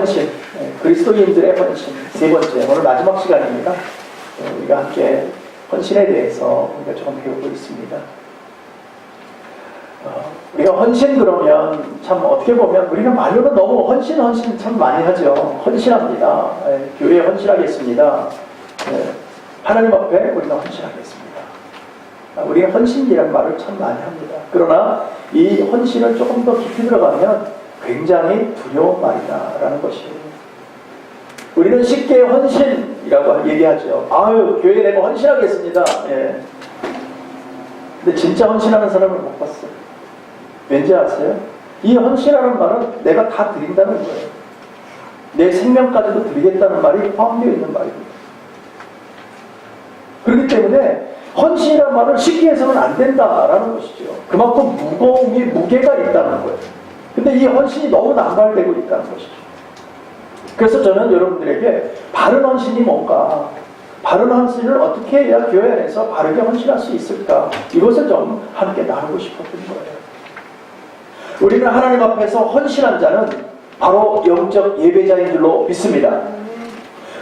헌신, 그리스도인들의 헌신, 세 번째, 오늘 마지막 시간입니다. 우리가 함께 헌신에 대해서 우리가 조금 배우고 있습니다. 우리가 헌신 그러면 참 어떻게 보면 우리가 말로는 너무 헌신 참 많이 하죠. 헌신합니다. 교회에 헌신하겠습니다. 하나님 앞에 우리가 헌신하겠습니다. 우리가 헌신이라는 말을 참 많이 합니다. 그러나 이 헌신을 조금 더 깊이 들어가면 굉장히 두려운 말이다라는 것이에요. 우리는 쉽게 헌신이라고 얘기하죠. 아유, 교회에 내가 헌신하겠습니다. 근데 진짜 헌신하는 사람을 못 봤어요. 왠지 아세요? 이 헌신하는 말은 내가 다 드린다는 거예요. 내 생명까지도 드리겠다는 말이 포함되어 있는 말입니다. 그렇기 때문에 헌신이라는 말을 쉽게 해서는 안 된다라는 것이죠. 그만큼 무거움이, 무게가 있다는 거예요. 근데 이 헌신이 너무 남발되고 있다는 것이죠. 그래서 저는 여러분들에게 바른 헌신이 뭔가, 바른 헌신을 어떻게 해야 교회 안에서 바르게 헌신할 수 있을까, 이것을 좀 함께 나누고 싶었던 거예요. 우리는 하나님 앞에서 헌신한 자는 바로 영적 예배자인 줄로 믿습니다.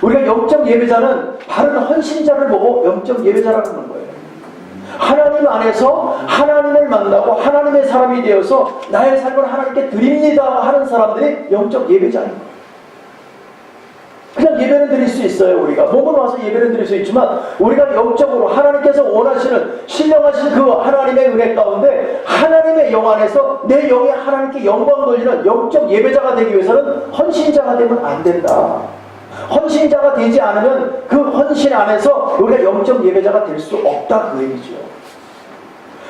우리가 영적 예배자는 바른 헌신자를 보고 영적 예배자라는 거예요. 하나님 안에서 하나님을 만나고 하나님의 사람이 되어서 나의 삶을 하나님께 드립니다 하는 사람들이 영적 예배자인 거예요. 그냥 예배는 드릴 수 있어요. 우리가 몸은 와서 예배는 드릴 수 있지만 우리가 영적으로 하나님께서 원하시는 신령하신 그 하나님의 은혜 가운데 하나님의 영 안에서 내 영이 하나님께 영광 돌리는 영적 예배자가 되기 위해서는 헌신자가 되면 안 된다. 헌신자가 되지 않으면 그 헌신 안에서 우리가 영적 예배자가 될 수 없다, 그 얘기죠.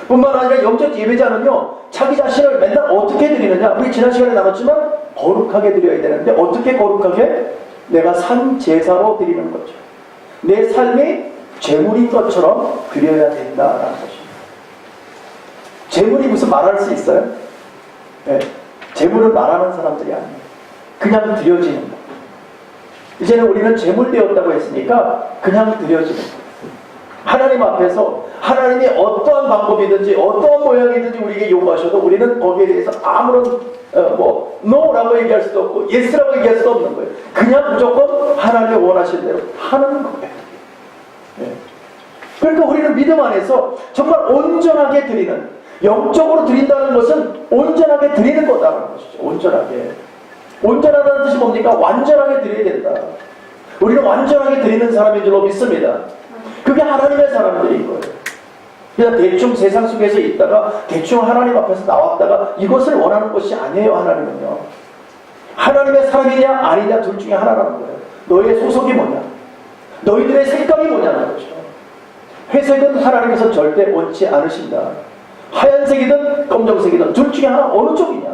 뿐만 아니라 영적 예배자는요, 자기 자신을 맨날 어떻게 드리느냐, 우리 지난 시간에 나눴지만 거룩하게 드려야 되는데 어떻게 거룩하게? 내가 산 제사로 드리는 거죠. 내 삶이 제물인 것처럼 드려야 된다라는 것입니다. 제물이 무슨 말할 수 있어요? 제물을 말하는 사람들이 아니에요. 그냥 드려지는 거. 이제는 우리는 제물되었다고 했으니까 그냥 드려지는 거예요. 하나님 앞에서 하나님이 어떠한 방법이든지 어떠한 모양이든지 우리에게 요구하셔도 우리는 거기에 대해서 아무런 no라고 얘기할 수도 없고 yes라고 얘기할 수도 없는 거예요. 그냥 무조건 하나님이 원하시는 대로 하는 거예요. 그러니까 우리는 믿음 안에서 정말 온전하게 드리는, 영적으로 드린다는 것은 온전하게 드리는 거다라는 것이죠. 온전하게. 온전하다는 뜻이 뭡니까? 완전하게 드려야 된다. 우리는 완전하게 드리는 사람인 줄로 믿습니다. 그게 하나님의 사람들인 거예요. 그냥 대충 세상 속에서 있다가 대충 하나님 앞에서 나왔다가 이것을 원하는 것이 아니에요. 하나님은요, 하나님의 사람이냐 아니냐 둘 중에 하나라는 거예요. 너의 소속이 뭐냐, 너희들의 색깔이 뭐냐는 거죠. 회색은 하나님께서 절대 원치 않으신다. 하얀색이든 검정색이든 둘 중에 하나, 어느 쪽이냐,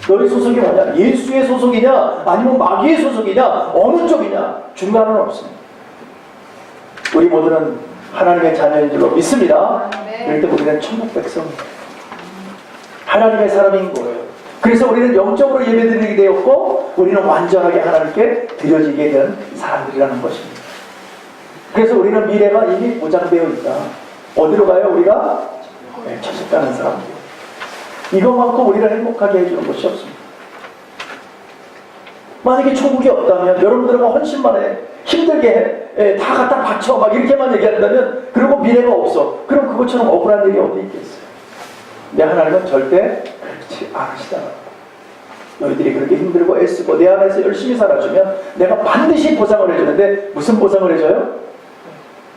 너의 소속이 뭐냐, 예수의 소속이냐 아니면 마귀의 소속이냐, 어느 쪽이냐, 중간은 없습니다. 우리 모두는 하나님의 자녀인 줄로 믿습니다. 그럴 때 우리는 천국 백성입니다. 하나님의 사람인 거예요. 그래서 우리는 영적으로 예배드리게 되었고 우리는 완전하게 하나님께 드려지게 된 사람들이라는 것입니다. 그래서 우리는 미래가 이미 보장되어 있다. 어디로 가요? 우리가 천국 가는 사람들. 이것만큼 우리를 행복하게 해주는 것이 없습니다. 만약에 천국이 없다면 여러분들은 헌신만 해, 힘들게 다 갖다 바쳐 막 이렇게만 얘기한다면, 그리고 미래가 없어, 그럼 그것처럼 억울한 일이 어디 있겠어요? 내 하나님은 절대 그렇지 않으시다. 너희들이 그렇게 힘들고 애쓰고 내 안에서 열심히 살아주면 내가 반드시 보상을 해주는데, 무슨 보상을 해줘요?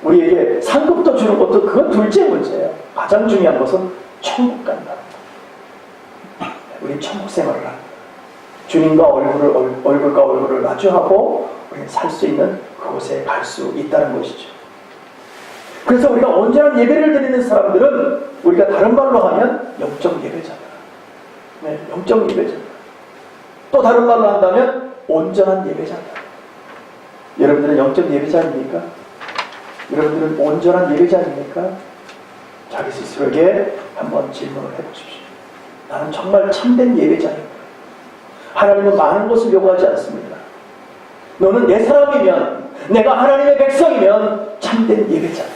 우리에게 상급도 주는 것도 그건 둘째 문제예요. 가장 중요한 것은 천국 간다. 우리 천국 생활을 합니다. 주님과 얼굴과 얼굴을 마주하고 우리는 살 수 있는 그곳에 갈 수 있다는 것이죠. 그래서 우리가 온전한 예배를 드리는 사람들은 우리가 다른 말로 하면 영적 예배자다. 영적 예배자다. 또 다른 말로 한다면 온전한 예배자다. 여러분들은 영적 예배자입니까? 여러분들은 온전한 예배자입니까? 자기 스스로에게 한번 질문을 해보십시오. 나는 정말 참된 예배자입니다. 하나님은 많은 것을 요구하지 않습니다. 너는 내 사람이면, 내가 하나님의 백성이면 참된 예배자다.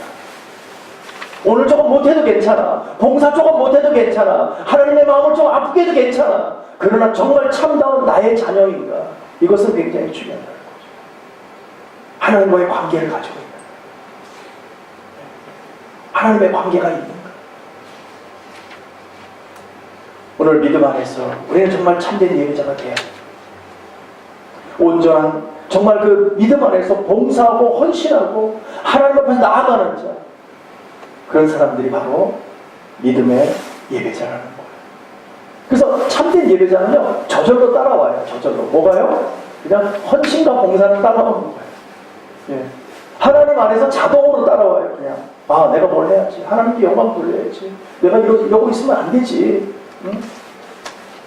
오늘 조금 못해도 괜찮아. 봉사 조금 못해도 괜찮아. 하나님의 마음을 좀 아프게 해도 괜찮아. 그러나 정말 참다운 나의 자녀인가? 이것은 굉장히 중요하다는 거죠. 하나님과의 관계를 가지고 있는 거예요. 하나님의 관계가 있는 거예요. 오늘 믿음 안에서 우리는 정말 참된 예배자가 돼야 돼요. 온전한 정말 그 믿음 안에서 봉사하고 헌신하고 하나님 앞에 나아가는 자, 그런 사람들이 바로 믿음의 예배자라는 거예요. 그래서 참된 예배자는요, 저절로 따라와요. 저절로. 뭐가요? 그냥 헌신과 봉사는 따라오는 거예요. 예. 하나님 안에서 자동으로 따라와요. 그냥 아, 내가 뭘 해야지, 하나님께 영광 돌려야지, 내가 이러고 있으면 안 되지. 응?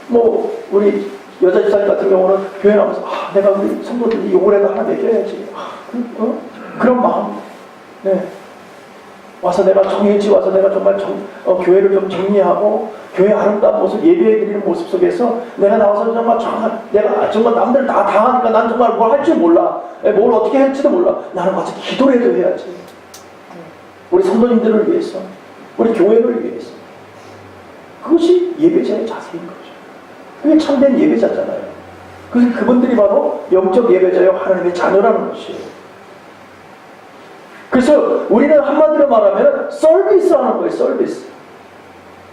뭐 우리 여자 집사님 같은 경우는 교회 나오면서 아, 내가 우리 성도들이 욕을 해도 하나 먹여야지. 그런 마음. 네. 와서 내가 정일지 와서 내가 정말 교회를 좀 정리하고 교회 아름다운 모습, 예배해드리는 모습 속에서 내가 나와서 내가 정말 남들 다 당하니까 난 정말 뭘 할 줄 몰라. 뭘 어떻게 할지도 몰라. 나는 가서 기도라도 해야지. 우리 성도님들을 위해서, 우리 교회를 위해서. 그것이 예배자의 자세인 거죠. 그게 참된 예배자잖아요. 그래서 그분들이 바로 영적 예배자요, 하나님의 자녀라는 것이에요. 그래서 우리는 한마디로 말하면 서비스 하는 거예요. 서비스.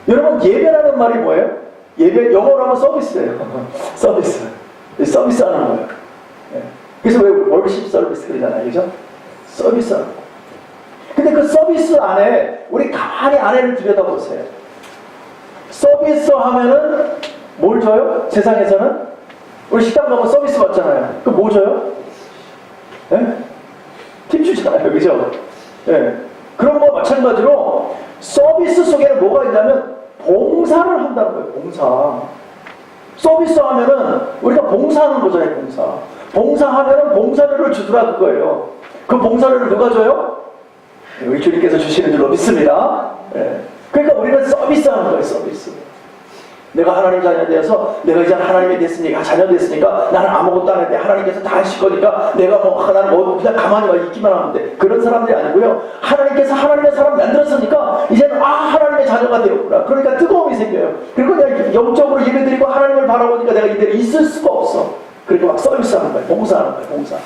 여러분, 예배라는 말이 뭐예요? 예배, 영어로 하면 서비스예요. 서비스. 서비스 하는 거예요. 그래서 왜 월십 서비스 그러잖아요. 그죠? 서비스 하는 거. 근데 그 서비스 안에 우리 가만히 안에를 들여다보세요. 서비스 하면은 뭘 줘요? 세상에서는? 우리 식당 가면 서비스 받잖아요. 그럼 뭐 줘요? 네? 팁 주잖아요. 그죠? 네. 그런 거 마찬가지로 서비스 속에는 뭐가 있냐면 봉사를 한다는 거예요. 봉사. 서비스 하면은 우리가 봉사하는 거잖아요. 봉사. 봉사하면은 봉사료를 주더라 그거예요. 그 봉사료를 누가 줘요? 우리 주님께서 주시는 줄로 믿습니다. 네. 그러니까 우리는 서비스 하는 거예요. 서비스. 내가 하나님 자녀 되어서 내가 이제 하나님이 됐으니까, 자녀 됐으니까 나는 아무것도 안 했는데 하나님께서 다 하실 거니까 내가 나는 그냥 가만히 있기만 하면 돼. 그런 사람들이 아니고요. 하나님께서 하나님의 사람 만들었으니까 이제는 하나님의 자녀가 되었구나. 그러니까 뜨거움이 생겨요. 그리고 내가 영적으로 예배드리고 하나님을 바라보니까 내가 이대로 있을 수가 없어. 그러니까 막 서비스하는 거예요. 봉사하는 거예요. 봉사.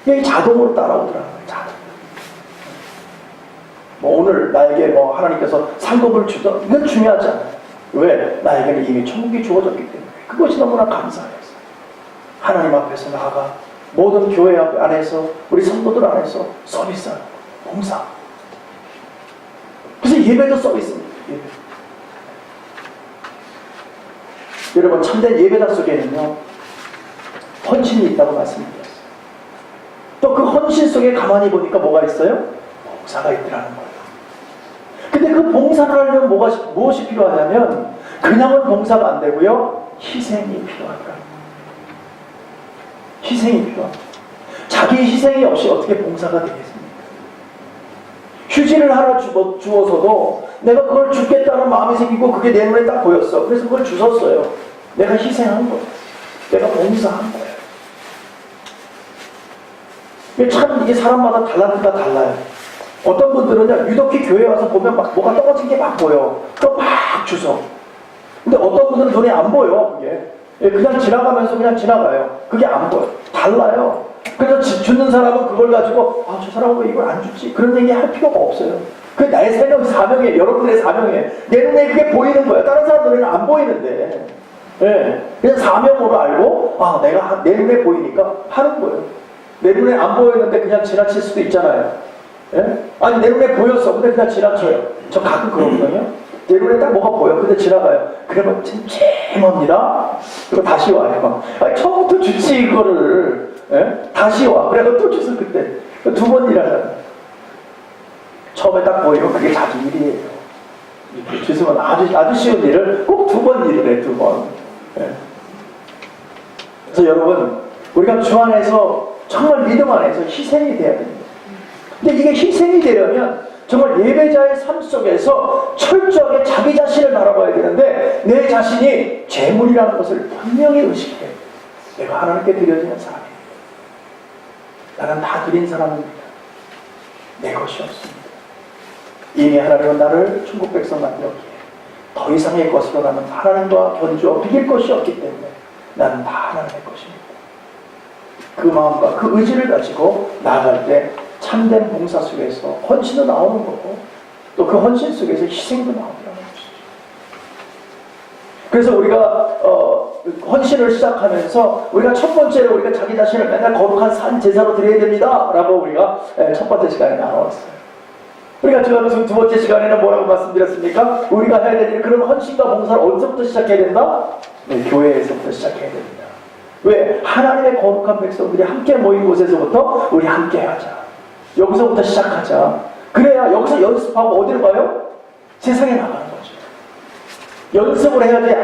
이게 자동으로 따라오더라는 거예요. 자동. 뭐 오늘 나에게 하나님께서 상급을 주던, 이건 중요하지 않아요. 왜? 나에게는 이미 천국이 주어졌기 때문에. 그것이 너무나 감사해서 하나님 앞에서 나아가 모든 교회 안에서 우리 성도들 안에서 서비스하는 봉사. 그래서 예배도 서비스입니다. 예배. 여러분, 참된 예배자 속에는요, 헌신이 있다고 말씀드렸어요. 또 그 헌신 속에 가만히 보니까 뭐가 있어요? 봉사가 있더라는 거예요. 근데 그 봉사를 하려면 무엇이 필요하냐면 그냥은 봉사가 안 되고요, 희생이 필요하더라고요. 희생이 필요합니다. 자기 희생이 없이 어떻게 봉사가 되겠습니까? 휴지를 하나 주어서도 내가 그걸 주겠다는 마음이 생기고 그게 내 눈에 딱 보였어. 그래서 그걸 주웠어요. 내가 희생한 거예요. 내가 봉사한 거예요. 참 이게 사람마다 달라요. 어떤 분들은 유독히 교회 와서 보면 막 뭐가 떨어진 게 막 보여. 그럼 막 주워. 근데 어떤 분들은 눈에 안 보여. 그게 그냥 지나가면서 그냥 지나가요. 그게 안 보여. 달라요. 그래서 주는 사람은 그걸 가지고 저 사람은 왜 이걸 안 주지? 그런 얘기 할 필요가 없어요. 그게 나의 사명이에요. 여러분의 사명이에요. 내 눈에 그게 보이는 거예요. 다른 사람들은 안 보이는데. 그냥 사명으로 알고 내가 내 눈에 보이니까 하는 거예요. 내 눈에 안 보이는데 그냥 지나칠 수도 있잖아요. 아니 내 눈에 보였어. 근데 그냥 지나쳐요. 저 가끔 그러거든요. 내 눈에 딱 뭐가 보여. 근데 지나가요. 그러면 찜찜합니다. 그리고 다시 와요. 처음부터 주지 이거를. 다시 와. 그래서 또 주서 그때. 두 번 일하잖아요. 처음에 딱 보이고 그게 자기 일이에요. 주시면 아주 쉬운 일을 꼭 두 번 일을 해. 두 번. 그래서 여러분, 우리가 주 안에서 정말 믿음 안에서 희생이 돼야 됩니다. 근데 이게 희생이 되려면 정말 예배자의 삶 속에서 철저하게 자기 자신을 바라봐야 되는데 내 자신이 재물이라는 것을 분명히 의식해. 내가 하나님께 드려지는 사람입니다. 나는 다 드린 사람입니다. 내 것이 없습니다. 이미 하나님은 나를 천국 백성 만들었기에 더 이상의 것으로 나는 하나님과 견주어 비길 것이 없기 때문에 나는 다 하나님의 것입니다. 그 마음과 그 의지를 가지고 나아갈 때 참된 봉사 속에서 헌신도 나오는 거고 또 그 헌신 속에서 희생도 나온다는 것이죠. 그래서 우리가 헌신을 시작하면서 우리가 첫 번째로 우리가 자기 자신을 맨날 거룩한 산 제사로 드려야 됩니다 라고 우리가 첫 번째 시간에 나눴어요. 우리가 지금 두 번째 시간에는 뭐라고 말씀드렸습니까? 우리가 해야 될 일, 그런 헌신과 봉사를 어디서부터 시작해야 된다? 네, 교회에서부터 시작해야 됩니다. 왜? 하나님의 거룩한 백성들이 함께 모인 곳에서부터 우리 함께 하자. 여기서부터 시작하자. 그래야 여기서 연습하고 어디로 가요? 세상에 나가는 거죠. 연습을 해야지.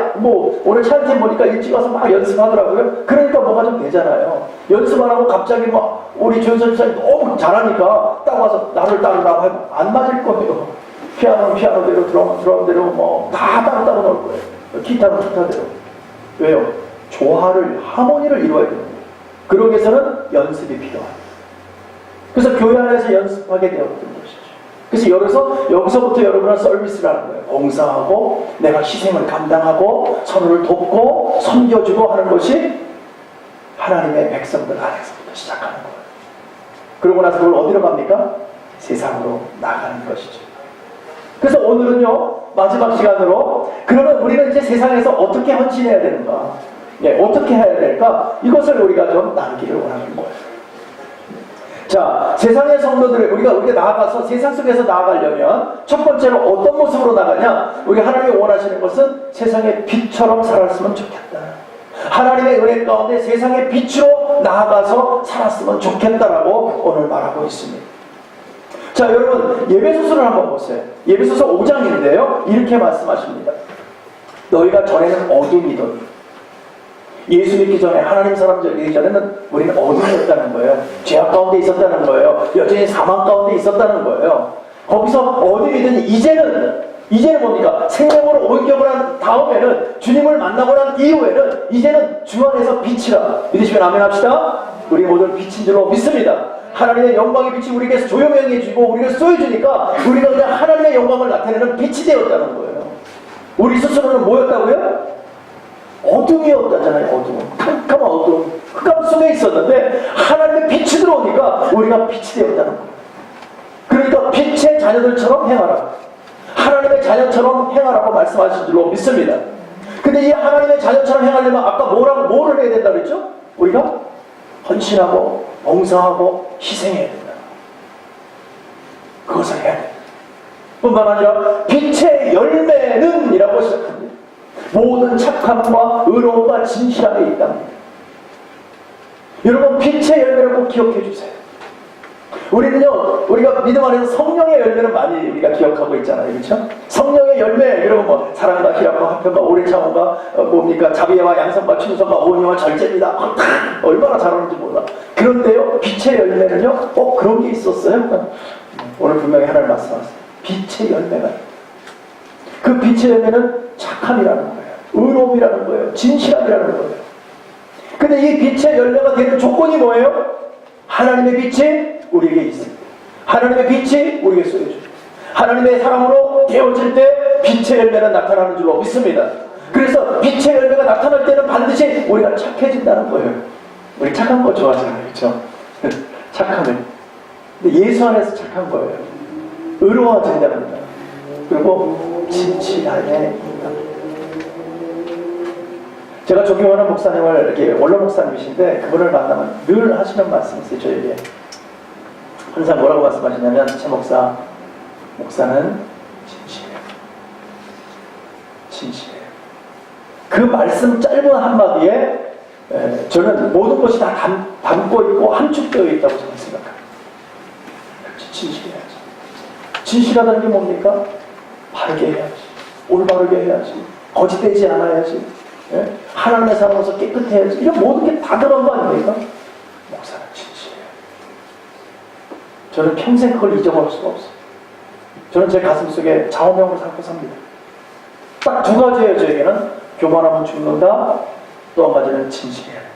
오늘 찬팀 보니까 일찍 와서 막 연습하더라고요. 그러니까 뭐가 좀 되잖아요. 연습 안 하고 갑자기 우리 조현선 집사님 너무 잘하니까 딱 와서 나를 따르라고 하면 안 맞을 거예요. 피아노는 피아노대로, 드럼은 드럼대로 다 따로 넣을 거예요. 기타는 기타대로. 왜요? 조화를, 하모니를 이루어야 됩니다. 그러기 위해서는 연습이 필요합니다. 그래서 교회 안에서 연습하게 되었던 것이죠. 그래서 여기서부터 여러분은 서비스를 하는 거예요. 봉사하고 내가 희생을 감당하고 서로를 돕고 섬겨주고 하는 것이 하나님의 백성들 안에서부터 시작하는 거예요. 그러고 나서 그걸 어디로 갑니까? 세상으로 나가는 것이죠. 그래서 오늘은요, 마지막 시간으로 그러면 우리는 이제 세상에서 어떻게 헌신해야 되는가, 어떻게 해야 될까, 이것을 우리가 좀 나누기를 원하는 거예요. 자, 세상의 성도들을 우리가 나아가서 세상 속에서 나아가려면 첫 번째로 어떤 모습으로 나가냐? 우리가 하나님이 원하시는 것은 세상의 빛처럼 살았으면 좋겠다. 하나님의 은혜 가운데 세상의 빛으로 나아가서 살았으면 좋겠다라고 오늘 말하고 있습니다. 자, 여러분 예배소서를 한번 보세요. 예배소서 5장인데요. 이렇게 말씀하십니다. 너희가 전에는 어둠이더니, 예수 믿기 전에, 하나님 사람 되기 전에는 우리는 어둠이었다는 거예요. 죄악 가운데 있었다는 거예요. 여전히 사망 가운데 있었다는 거예요. 거기서 어둠이더니 이제는 뭡니까? 생명으로 옮겨고 난 다음에는, 주님을 만나고 난 이후에는 이제는 주 안에서 빛이라. 믿으시면 아멘 합시다. 우리 모두 빛인 줄로 믿습니다. 하나님의 영광의 빛이 우리에게서 조명해 주고 우리를 쏘여주니까 우리가 그냥 하나님의 영광을 나타내는 빛이 되었다는 거예요. 우리 스스로는 뭐였다고요? 어둠이었다잖아요. 어둠, 캄캄한 어둠, 흑암 속에 있었는데 하나님의 빛이 들어오니까 우리가 빛이 되었다는 거예요. 그러니까 빛의 자녀들처럼 행하라, 하나님의 자녀처럼 행하라고 말씀하신 줄로 믿습니다. 근데 이 하나님의 자녀처럼 행하려면 아까 뭐를 해야 된다 그랬죠? 우리가 헌신하고 봉사하고 희생해야 된다. 그것을 해야 된다. 뿐만 아니라 빛의 열매는 이라고 시작합니다. 모든 착함과 의로움과 진실함에 있답니다. 여러분, 빛의 열매를 꼭 기억해 주세요. 우리가 믿음 안에서 성령의 열매는 많이 우리가 기억하고 있잖아요. 그렇죠? 성령의 열매, 이러면 사랑과 희락과 화평과 오래 참음과 자비와 양선과 충성과 온유와 절제입니다. 얼마나 잘하는지 몰라. 그런데요, 빛의 열매는요, 그런 게 있었어요. 오늘 분명히 하나님 말씀하셨어요. 빛의 열매가, 그 빛의 열매는 착함이라는 거예요. 의로움이라는 거예요. 진실함이라는 거예요. 근데 이 빛의 열매가 되는 조건이 뭐예요? 하나님의 빛이 우리에게 있습니다. 하나님의 빛이 우리에게 쏘여줍니다. 하나님의 사랑으로 되어질 때 빛의 열매는 나타나는 줄로 믿습니다. 그래서 빛의 열매가 나타날 때는 반드시 우리가 착해진다는 거예요. 우리 착한 거 좋아하잖아요. 그렇죠? 착함을. 근데 예수 안에서 착한 거예요. 의로워진답니다. 그리고 진실함에 있답니다. 제가 존경하는 목사님을, 이렇게 원로 목사님이신데, 그분을 만나면 늘 하시는 말씀이 있어요. 저에게 항상 뭐라고 말씀하시냐면, 제 목사는 진실해요. 진실해요. 그 말씀 짧은 한마디에 저는 모든 것이 다 담고 있고 함축되어 있다고 저는 생각합니다. 진실해야지. 진실하다는 게 뭡니까? 바르게 해야지, 올바르게 해야지, 거짓되지 않아야지, 하나님의 사람으로서 깨끗해야지, 이런 모든 게 다 들어간 거 아닙니까? 목사는 진실해요. 저는 평생 그걸 잊어버릴 수가 없어요. 저는 제 가슴 속에 좌우명으로 삼고 삽니다. 딱 두 가지예요. 저에게는 교만하면 죽는다, 또 한 가지는 진실해야 돼.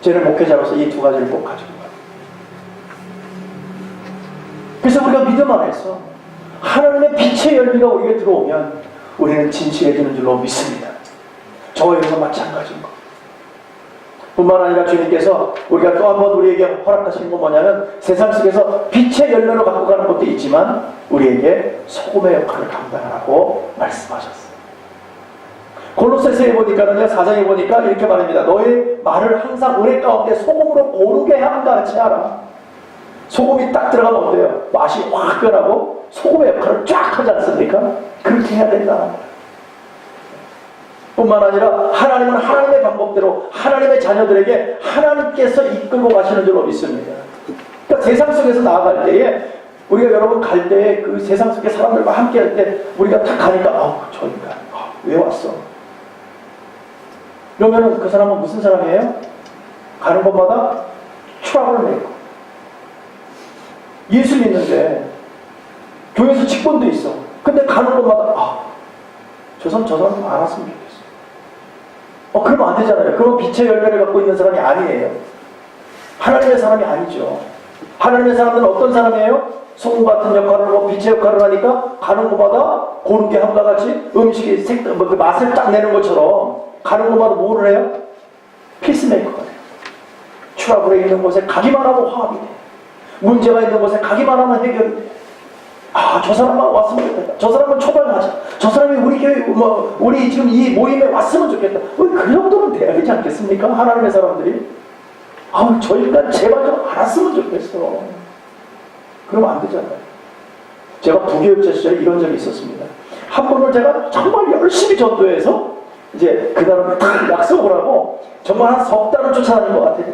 저는 목회자로서 이 두 가지를 꼭 가지고 가요. 그래서 우리가 믿음 안에서 하나님의 빛의 열매가 우리에게 들어오면 우리는 진실해지는 줄로 믿습니다. 저와 여러분 마찬가지인 것. 뿐만 아니라 주님께서 우리가 또 한 번 우리에게 허락하신 건 뭐냐면 세상 속에서 빛의 열매로 갖고 가는 것도 있지만 우리에게 소금의 역할을 감당하라고 말씀하셨어요. 골로새서에 보니까는요, 4장에 보니까 이렇게 말합니다. 너의 말을 항상 은혜 가운데 소금으로 고르게 함과 같이 하라. 소금이 딱 들어가면 어때요? 맛이 확 변하고 소금의 역할을 쫙 하지 않습니까? 그렇게 해야 된다. 뿐만 아니라 하나님은 하나님의 방법대로 하나님의 자녀들에게 하나님께서 이끌고 가시는 줄로 믿습니다. 그러니까 세상 속에서 나아갈 때에 우리가 여러분 갈 때에 그 세상 속의 사람들과 함께 할 때 우리가 딱 가니까 저 인간 왜 왔어? 그러면은 그 사람은 무슨 사람이에요? 가는 곳마다 트러블 메이커. 예수 믿는데 교회에서 직분도 있어. 근데 가는 곳마다 저 사람 좀 알았으면 좋겠어. 그러면 안 되잖아요. 그러면 빛의 열매를 갖고 있는 사람이 아니에요. 하나님의 사람이 아니죠. 하나님의 사람들은 어떤 사람이에요? 소금 같은 역할을 하고 빛의 역할을 하니까 가는 곳마다 고르게 함과 같이 음식이 그 맛을 딱 내는 것처럼 가는 곳마다 뭐를 해요? 피스메이커가 돼요. 트러블에 있는 곳에 가기만 하면 화합이 돼요. 문제가 있는 곳에 가기만 하면 해결이 돼요. 저 사람만 왔으면 좋겠다. 저 사람은 초발하자. 저 사람이 우리 교회, 우리 지금 이 모임에 왔으면 좋겠다. 그 정도는 돼야 되지 않겠습니까? 하나님의 사람들이. 저 인간 제발 좀 알았으면 좋겠어. 그러면 안 되잖아요. 제가 부교육자 시절에 이런 적이 있었습니다. 한 번은 제가 정말 열심히 전도해서 이제 그 다음에 딱 약속을 하고 정말 한 석 달을 쫓아다닌 것 같아요.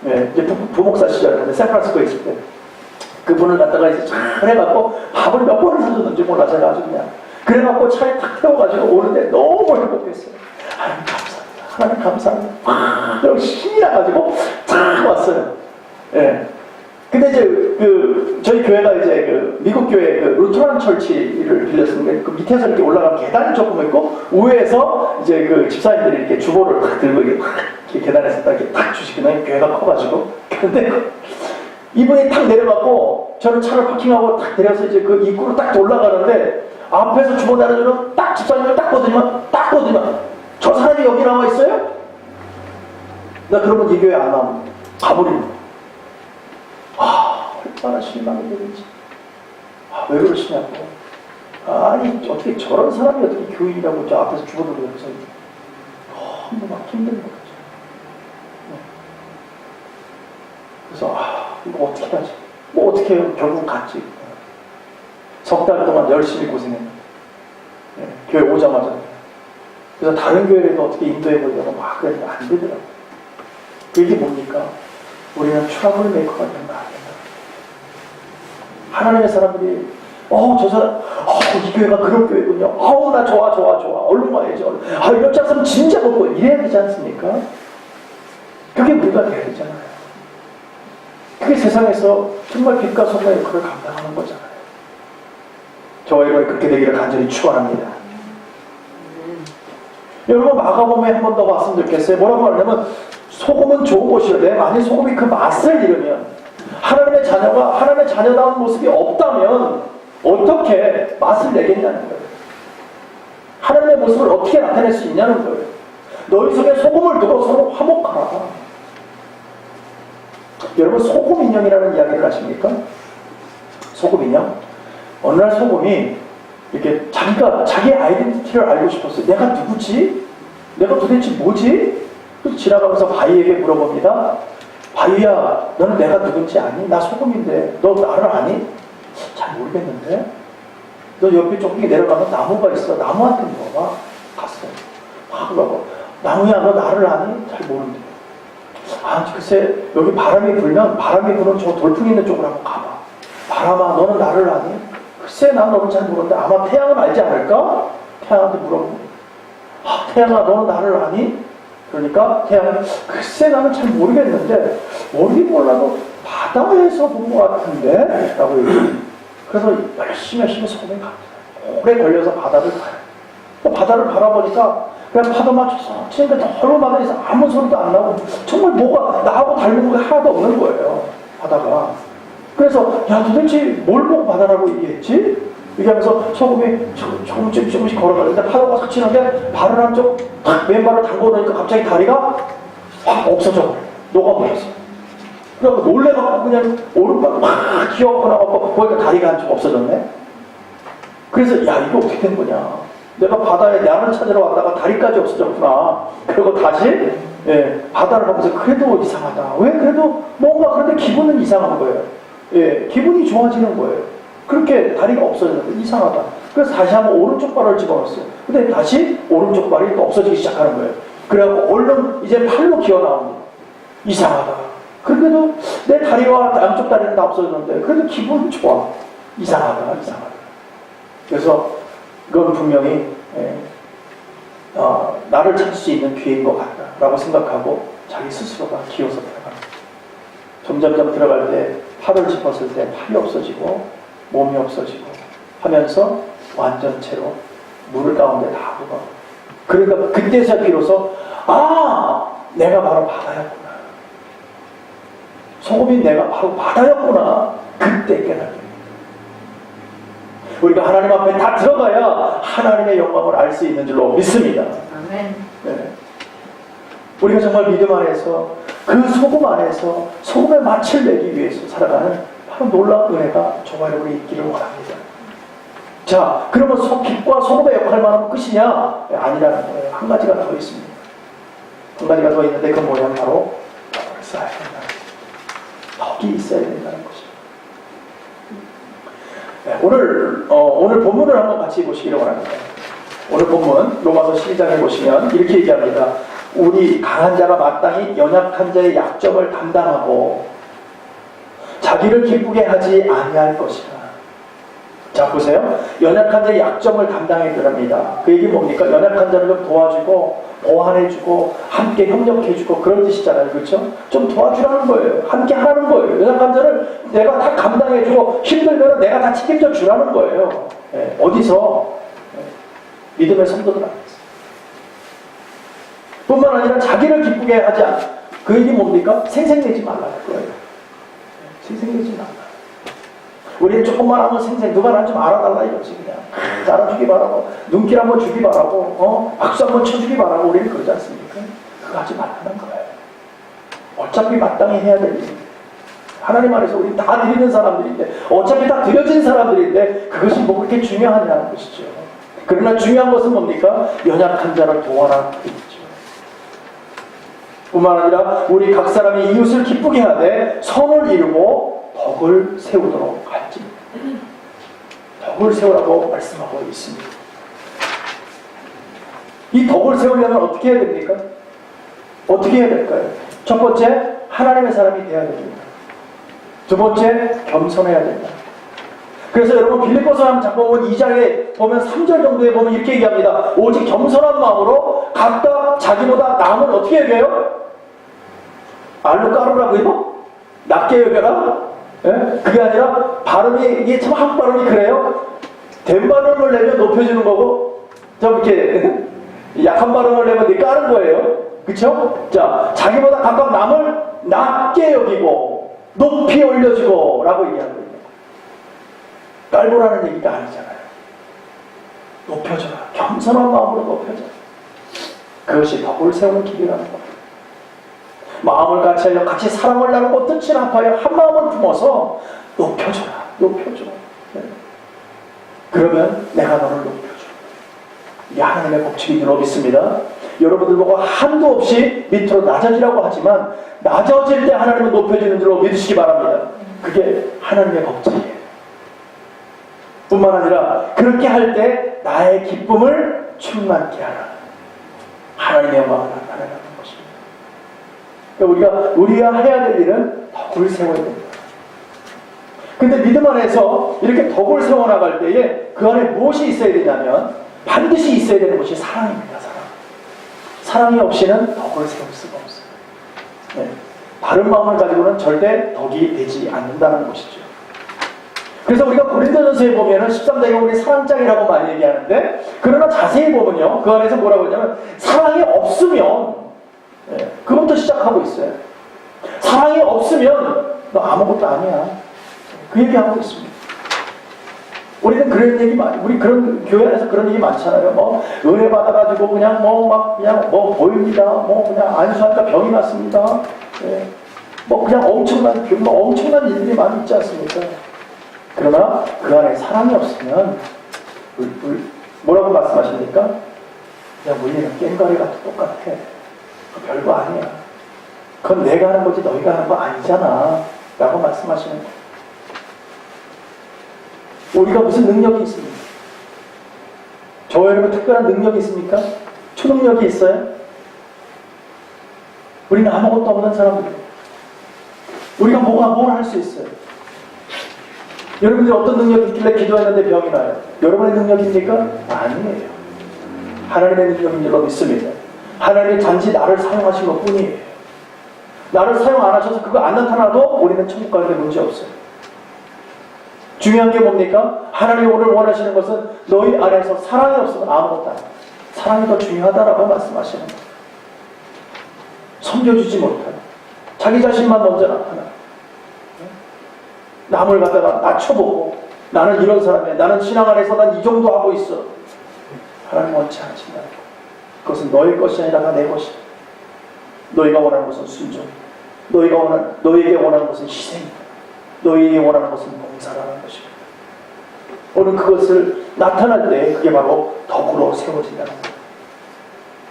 네, 이제 부목사 시절에 샌프란시스코에 있을 때. 그분을 갖다가 이제 잘 해갖고 밥을 몇 번을 사줬는지 몰라. 제가 아주 그냥 그래갖고 차에 탁 태워가지고 오는데 너무 행복했어요. 하나님 감사합니다. 하나님 감사합니다. 그럼 신이 나가지고 탁 왔어요. 예. 근데 이제 저희 교회가 이제 미국 교회 루터란 철치를 빌렸는데 그 밑에서 이렇게 올라가는 계단이 조금 있고 우회에서 이제 집사님들이 이렇게 주보를 탁 들고 이렇게 계단에서 딱 이렇게 탁 주시거든요. 교회가 커가지고. 근데 이분이 탁 내려갔고 저는 차를 파킹하고 탁 내려서 이제 그 입구로 딱 올라가는데 앞에서 주보 나눠주는 딱 집사님을 딱 보더니만 저 사람이 여기 나와 있어요? 나 그러면 이 교회 안 나오면 가버립니다. 얼마나 실망이 되는지. 왜 그러시냐고. 아니 어떻게 저런 사람이 어떻게 교인이라고 저 앞에서 주보들고 여기서 너무 막 힘든 거죠. 그래서 이거 어떻게 하지? 뭐 어떻게 해요? 결국 갔지. 석 달 동안 열심히 고생했는데 교회 오자마자 그래서 다른 교회에도 어떻게 인도해 보려고 막 그랬는데 안 되더라고요. 그게 뭡니까? 우리는 트러블 메이커가 되는 거 아니야. 하나님의 사람들이 저 사람 이 교회가 그런 교회군요. 나 좋아 얼른 와야지. 이런 짝사람 진짜 먹고 이래야 되지 않습니까? 그게 우리가 돼야 되잖아요. 그게 세상에서 정말 빛과 소금의 역할을 감당하는 거잖아요. 저와 여러분이 그렇게 되기를 간절히 축원합니다. 여러분 마가복음에 한 번 더 봤으면 좋겠어요. 뭐라고 하냐면 소금은 좋은 것이요. 만약 소금이 그 맛을 잃으면 하나님의 자녀가 하나님의 자녀다운 모습이 없다면 어떻게 맛을 내겠냐는 거예요. 하나님의 모습을 어떻게 나타낼 수 있냐는 거예요. 너희 속에 소금을 두고 서로 화목하라. 여러분 소금 인형이라는 이야기를 아십니까? 소금 인형? 어느 날 소금이 이렇게 자기 아이덴티티를 알고 싶었어요. 내가 누구지? 내가 도대체 뭐지? 그래서 지나가면서 바위에게 물어봅니다. 바위야, 너는 내가 누군지 아니? 나 소금인데 너 나를 아니? 잘 모르겠는데? 너 옆에 조금 내려가면 나무가 있어. 나무한테 물어봐. 갔어요. 그러고 나무야 너 나를 아니? 잘 모르는데. 글쎄 여기 바람이 불면 바람이 부는 저 돌풍이 있는 쪽으로 한번 가봐. 바람아 너는 나를 아니? 글쎄 난 너를 잘 모르는데 아마 태양은 알지 않을까? 태양한테 물어보고 태양아 너는 나를 아니? 그러니까 태양은 글쎄 나는 잘 모르겠는데 모르긴 몰라도 바다에서 본 것 같은데 라고 얘기해요. 그래서 열심히 소금에 갑니다. 오래 걸려서 바다를 가요. 바다를 바라보니까 그냥 파도만 쭉 치는데 너무 많으니까 아무 소리도 안 나고 정말 뭐가 나하고 닮은 게 하나도 없는 거예요. 바다가. 그래서 도대체 뭘 보고 바다라고 얘기했지? 얘기하면서 소금이 조금씩 걸어가는데 파도가 싹 치는데 발을 한쪽 왼발을 담궈 놓으니까 갑자기 다리가 확 없어져 버려. 녹아버렸어. 그래서 놀래갖고 그냥 오른발 막 기어갖고 나가고 보니까 다리가 한쪽 없어졌네. 그래서 야 이거 어떻게 된 거냐. 내가 바다에 나를 찾으러 왔다가 다리까지 없어졌구나. 그리고 다시 바다를 보면서 그래도 이상하다. 왜 그래도 뭔가 그런데 기분은 이상한 거예요. 기분이 좋아지는 거예요. 그렇게 다리가 없어졌는데 이상하다. 그래서 다시 한번 오른쪽 발을 집어넣었어요. 근데 다시 오른쪽 발이 또 없어지기 시작하는 거예요. 그래갖고 얼른 이제 팔로 기어 나옵니다. 이상하다. 그런데도 내 다리와 양쪽 다리는 다 없어졌는데 그래도 기분은 좋아. 이상하다. 그래서 그건 분명히 나를 찾을 수 있는 기회인 것 같다라고 생각하고 자기 스스로가 기어서 들어갑니다. 점점점 들어갈 때 팔을 짚었을 때 팔이 없어지고 몸이 없어지고 하면서 완전체로 물 가운데 다 들어가고, 그러니까 그때서 비로소 내가 바로 바다였구나. 소금이 내가 바로 바다였구나. 그때 깨닫게. 우리가 하나님 앞에 다 들어가야 하나님의 영광을 알 수 있는 줄로 믿습니다. 아멘. 우리가 정말 믿음 안에서 그 소금 안에서 소금의 맛을 내기 위해서 살아가는 바로 놀라운 은혜가 저와 여러분이 있기를 원합니다. 자, 그러면 빛과 소금의 역할만 하면 끝이냐? 아니라는 거예요. 한 가지가 더 있습니다. 한 가지가 더 있는데 그 뭐냐? 바로 덕을 쌓아야 된다. 덕이 있어야 된다는 것입니다. 오늘 본문을 한번 같이 보시기를 원합니다. 오늘 본문 로마서 12장에 보시면 이렇게 얘기합니다. 우리 강한 자가 마땅히 연약한 자의 약점을 담당하고 자기를 기쁘게 하지 아니할 것이라. 자, 보세요. 연약한 자의 약점을 담당해야 됩니다. 그 얘기 뭡니까? 연약한 자를 좀 도와주고 보완해주고 함께 협력해주고 그런 뜻이잖아요. 그렇죠? 좀 도와주라는 거예요. 함께 하라는 거예요. 연약한 자를 내가 다 감당해주고 힘들면 내가 다 책임져 주라는 거예요. 어디서? 믿음의 성도들 안에서. 뿐만 아니라 자기를 기쁘게 하지 않아. 그 얘기 뭡니까? 생색내지 말라는 거예요. 생색내지 말라. 우리는 조금만 하면 생생, 누가 날 좀 알아달라 이거지, 그냥. 알아주기 바라고, 눈길 한번 주기 바라고, 박수 한번 쳐주기 바라고, 우리는 그러지 않습니까? 그거 하지 말라는 거예요. 어차피 마땅히 해야 될 일입니다. 하나님 안에서 우리 다 드리는 사람들인데, 어차피 다 드려진 사람들인데, 그것이 뭐 그렇게 중요하냐는 것이죠. 그러나 중요한 것은 뭡니까? 연약한 자를 도와라. 뿐만 아니라 우리 각 사람이 이웃을 기쁘게 하되 선을 이루고 덕을 세우도록 할지. 덕을 세우라고 말씀하고 있습니다. 이 덕을 세우려면 어떻게 해야 됩니까? 어떻게 해야 될까요? 첫 번째, 하나님의 사람이 되어야 됩니다. 두 번째, 겸손해야 된다. 그래서 여러분 빌립보서 한번 잠깐 2장에 보면 3절 정도에 보면 이렇게 얘기합니다. 오직 겸손한 마음으로 각각 자기보다 남을 어떻게 여겨요? 알로 까루라고 해도 낮게 여겨라? 그게 아니라 발음이 이게 참 한국 발음이 그래요. 된 발음을 내면 높여주는 거고 좀 이렇게 약한 발음을 내면 까는 거예요. 그쵸? 자, 자기보다 각각 남을 낮게 여기고 높이 올려주고 라고 얘기하는 거예요. 깔보라는 얘기가 아니잖아요. 높여줘라. 겸손한 마음으로 높여줘라. 그것이 덕을 세우는 길이라는 거예요. 마음을 같이 하여 같이 사랑을 나누고 뜻을 합하여 한 마음을 품어서 높여줘라. 높여줘. 그러면 내가 너를 높여줘. 이게 하나님의 법칙인 줄로 믿습니다. 여러분들 보고 한도 없이 밑으로 낮아지라고 하지만 낮아질 때 하나님은 높여주는 줄로 믿으시기 바랍니다. 그게 하나님의 법칙이에요. 뿐만 아니라 그렇게 할 때 나의 기쁨을 충만케 하라. 하나님의 영광을 나타내는 것입니다. 우리가 해야 될 일은 덕을 세워야 됩니다. 근데 믿음 안에서 이렇게 덕을 세워나갈 때에 그 안에 무엇이 있어야 되냐면 반드시 있어야 되는 것이 사랑입니다. 사랑이 없이는 덕을 세울 수가 없어요. 다른 마음을 가지고는 절대 덕이 되지 않는다는 것이죠. 그래서 우리가 고린도전서에 보면은 13장에 우리 사랑장이라고 많이 얘기하는데, 그러나 자세히 보면요, 그 안에서 뭐라고 하냐면 사랑이 없으면, 그것부터 시작하고 있어요. 사랑이 없으면 너 아무것도 아니야. 그 얘기하고 있습니다. 우리는 그런 얘기 많이, 우리 그런 교회 안에서 그런 얘기 많잖아요. 뭐 은혜 받아가지고 그냥 그냥 보입니다. 그냥 안수하니까 병이 났습니다. 예. 그냥 엄청난 일들이 많이 있지 않습니까? 그러나 그 안에 사랑이 없으면 뭐라고 말씀하십니까? 그냥 물리는 꽹과리가 똑같아. 그 별거 아니야. 그건 내가 하는 거지 너희가 하는 거 아니잖아. 라고 말씀하시는 거예요. 우리가 무슨 능력이 있습니까? 저와 여러분 특별한 능력이 있습니까? 초능력이 있어요? 우리는 아무것도 없는 사람들이에요. 우리가 뭘 할 수 있어요? 여러분들이 어떤 능력이 있길래 기도했는데 병이 나요? 여러분의 능력입니까? 아니에요. 하나님의 능력인 줄로 믿습니다. 하나님이 단지 나를 사용하신 것 뿐이에요. 나를 사용 안 하셔서 그거 안 나타나도 우리는 천국 가는데 문제 없어요. 중요한 게 뭡니까? 하나님이 오늘 원하시는 것은 너희 안에서 사랑이 없으면 아무것도 아니에요. 사랑이 더 중요하다라고 말씀하시는 거예요. 섬겨주지 못하는, 자기 자신만 먼저 나타나, 남을 갖다가 낮춰보고 나는 이런 사람이야, 나는 신앙 안에서 난 이 정도 하고 있어. 하나님 원치 않으신다. 그것은 너의 것이 아니라 다 내 것이다. 너희가 원하는 것은 순종, 너희에게 원하는 것은 희생이다. 너희에게 원하는 것은 봉사라는 것입니다. 오늘 그것을 나타날 때 그게 바로 덕으로 세워진다는 거예요.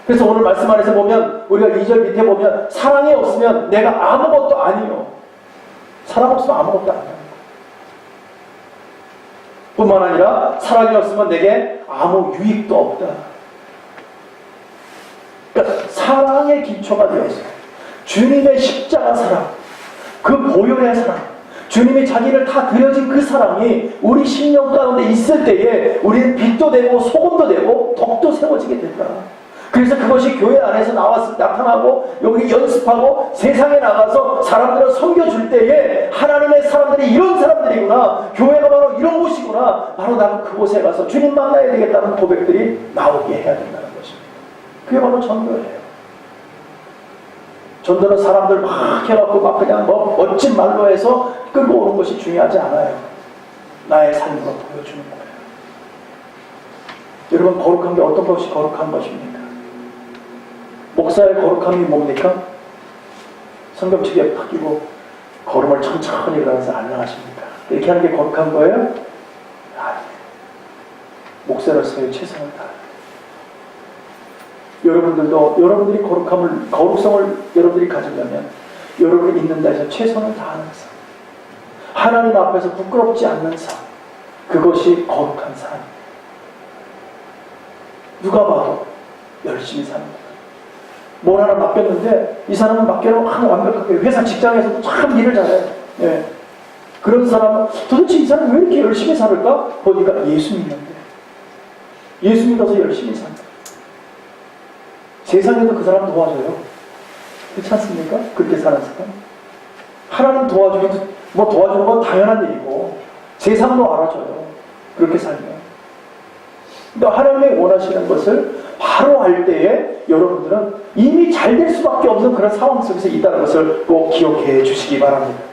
그래서 오늘 말씀 안에서 보면 우리가 2절 밑에 보면 사랑이 없으면 내가 아무것도 아니요. 사랑 없으면 아무것도 아니야. 뿐만 아니라 사랑이 없으면 내게 아무 유익도 없다. 그러니까 사랑의 기초가 되어서 주님의 십자가 사랑, 그 보혈의 사랑, 주님이 자기를 다 드려진 그 사랑이 우리 심령 가운데 있을 때에 우리는 빛도 되고 소금도 되고 덕도 세워지게 된다. 그래서 그것이 교회 안에서 나타나고 여기 연습하고 세상에 나가서 사람들을 섬겨줄 때에 하나님의 사람들이 이런 사람들이구나, 교회가 바로 이런 곳이구나, 바로 나도 그곳에 가서 주님 만나야 되겠다는 고백들이 나오게 해야 된다는 것입니다. 그게 바로 전도예요. 전도는 사람들 막 해갖고 그냥 멋진 말로 해서 끌고 오는 것이 중요하지 않아요. 나의 삶으로 보여주는 거예요. 여러분, 거룩한 게 어떤 것이 거룩한 것입니까? 목사의 거룩함이 뭡니까? 성경책에 바뀌고 걸음을 천천히 가면서 안녕하십니까? 이렇게 하는 게 거룩한 거예요? 아니에요. 목사로서의 최선을 다해요. 여러분들도 여러분들이 거룩성을 여러분들이 가지려면 여러분이 있는 데서 최선을 다하는 삶, 하나님 앞에서 부끄럽지 않는 삶, 그것이 거룩한 삶입니다. 누가 봐도 열심히 삽니다. 뭘 하나 맡겼는데 이 사람은 맡겨놓고 완벽하게 회사 직장에서도 참 일을 잘해요. 예. 그런 사람은 도대체 이 사람이 왜 이렇게 열심히 살을까? 보니까 예수 믿는데, 예수 믿어서 열심히 산다. 세상에도 그 사람 도와줘요. 그렇지 않습니까? 그렇게 사는 사람. 하나님 도와주기도, 도와주는 건 당연한 일이고 세상도 알아줘요. 그렇게 살면. 근데 하나님이 원하시는 것을 바로 할 때에 여러분들은 이미 잘 될 수밖에 없는 그런 상황 속에서 있다는 것을 꼭 기억해 주시기 바랍니다.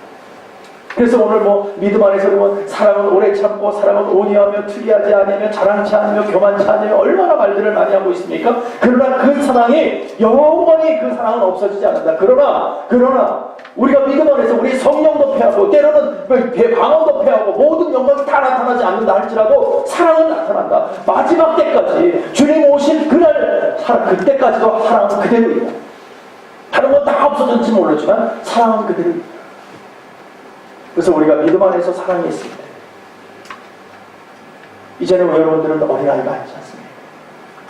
그래서 오늘 믿음 안에서 보면 사랑은 오래 참고 사랑은 온유하며 특이하지 않으며 자랑치 않으며 교만치 않으며 얼마나 말들을 많이 하고 있습니까? 그러나 그 사랑이 영원히 그 사랑은 없어지지 않는다. 그러나 우리가 믿음 안에서 우리 성령도 패하고 때로는 방언도 패하고 모든 영광이 다 나타나지 않는다 할지라도 사랑은 나타난다. 마지막 때까지 주님 오신 그날 그때까지도 사랑은 그대로 있다. 다른 건 다 없어졌는지 모르지만 사랑은 그대로 있다. 그래서 우리가 믿음 안에서 사랑이 있을 때, 이제는 여러분들은 어린아이가 아니지 않습니까?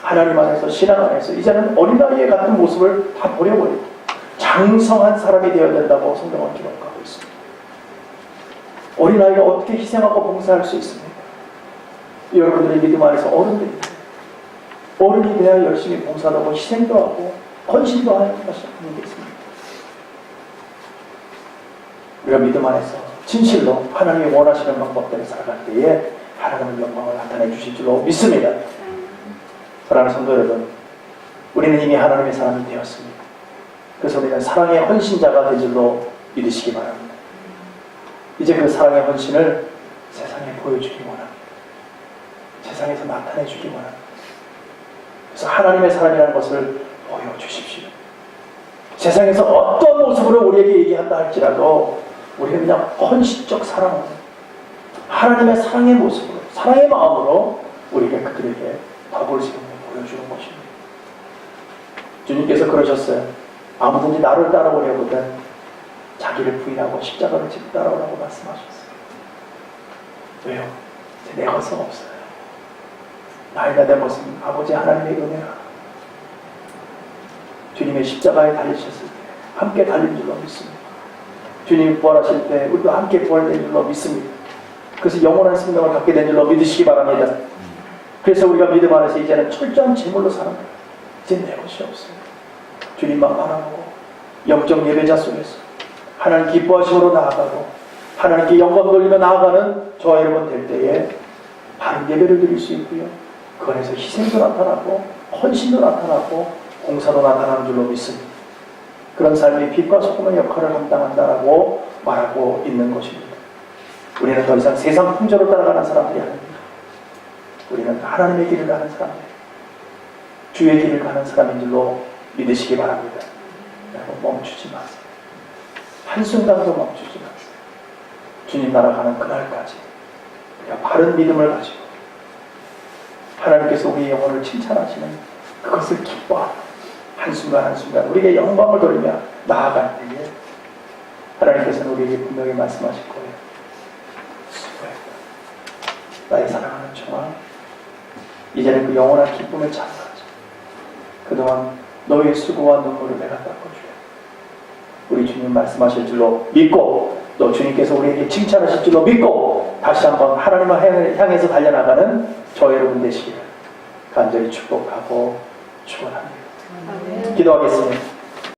하나님 안에서, 신앙 안에서 이제는 어린아이의 같은 모습을 다 버려버리고 장성한 사람이 되어야 된다고 성경은 기록하고 있습니다. 어린아이가 어떻게 희생하고 봉사할 수 있습니까? 여러분들의 믿음 안에서 어른들입니다. 어른이 돼야 열심히 봉사도 하고 희생도 하고 헌신도 하는 것이 있습니다. 우리가 믿음 안에서 진실로 하나님이 원하시는 방법대로 살아갈 때에 하나님의 영광을 나타내 주실 줄로 믿습니다. 사랑하는 성도 여러분, 우리는 이미 하나님의 사람이 되었습니다. 그래서 우리는 사랑의 헌신자가 될 줄로 믿으시기 바랍니다. 이제 그 사랑의 헌신을 세상에 보여주기 원합니다. 세상에서 나타내 주기 원합니다. 그래서 하나님의 사랑이라는 것을 보여주십시오. 세상에서 어떤 모습으로 우리에게 얘기한다 할지라도 우리가 그냥 헌신적 사랑으로, 하나님의 사랑의 모습으로, 사랑의 마음으로 우리가 그들에게 덕을 보여주는 것입니다. 주님께서 그러셨어요. 아무든지 나를 따라오려거든 자기를 부인하고 십자가를 지고 따라오라고 말씀하셨어요. 왜요? 내 것은 없어요. 나이가 된 것은 아버지 하나님의 은혜라. 주님의 십자가에 달리셨을 때 함께 달린 줄로 믿습니다. 주님이 부활하실 때 우리도 함께 부활된 줄로 믿습니다. 그래서 영원한 생명을 갖게 된 줄로 믿으시기 바랍니다. 그래서 우리가 믿음 안에서 이제는 철저한 제물로 사는 거예요. 이제 내 것이 없어요. 주님만 바라보고 영적 예배자 속에서 하나님 기뻐하심으로 나아가고 하나님께 영광 돌리며 나아가는 저와 여러분 될 때에 바른 예배를 드릴 수 있고요. 그 안에서 희생도 나타나고 헌신도 나타나고 공사도 나타나는 줄로 믿습니다. 그런 삶이 빛과 소금의 역할을 감당한다라고 말하고 있는 것입니다. 우리는 더 이상 세상 풍조로 따라가는 사람들이 아닙니다. 우리는 하나님의 길을 가는 사람들, 주의 길을 가는 사람인 줄로 믿으시기 바랍니다. 여러분 멈추지 마세요. 한순간도 멈추지 마세요. 주님 나라 가는 그날까지 우리가 바른 믿음을 가지고 하나님께서 우리의 영혼을 칭찬하시는 그것을 기뻐하고 한순간 한순간 우리에게 영광을 돌리며 나아갈 때에 하나님께서는 우리에게 분명히 말씀하실 거예요. 수고했다. 나의 사랑하는 청아, 이제는 그 영원한 기쁨을 찾아가자. 그동안 너의 수고와 눈물을 내가 닦아주려. 우리 주님 말씀하실 줄로 믿고 또 주님께서 우리에게 칭찬하실 줄로 믿고 다시 한번 하나님을 향해서 달려나가는 저 여러분 되시기를 간절히 축복하고 축원합니다. 기도하겠습니다.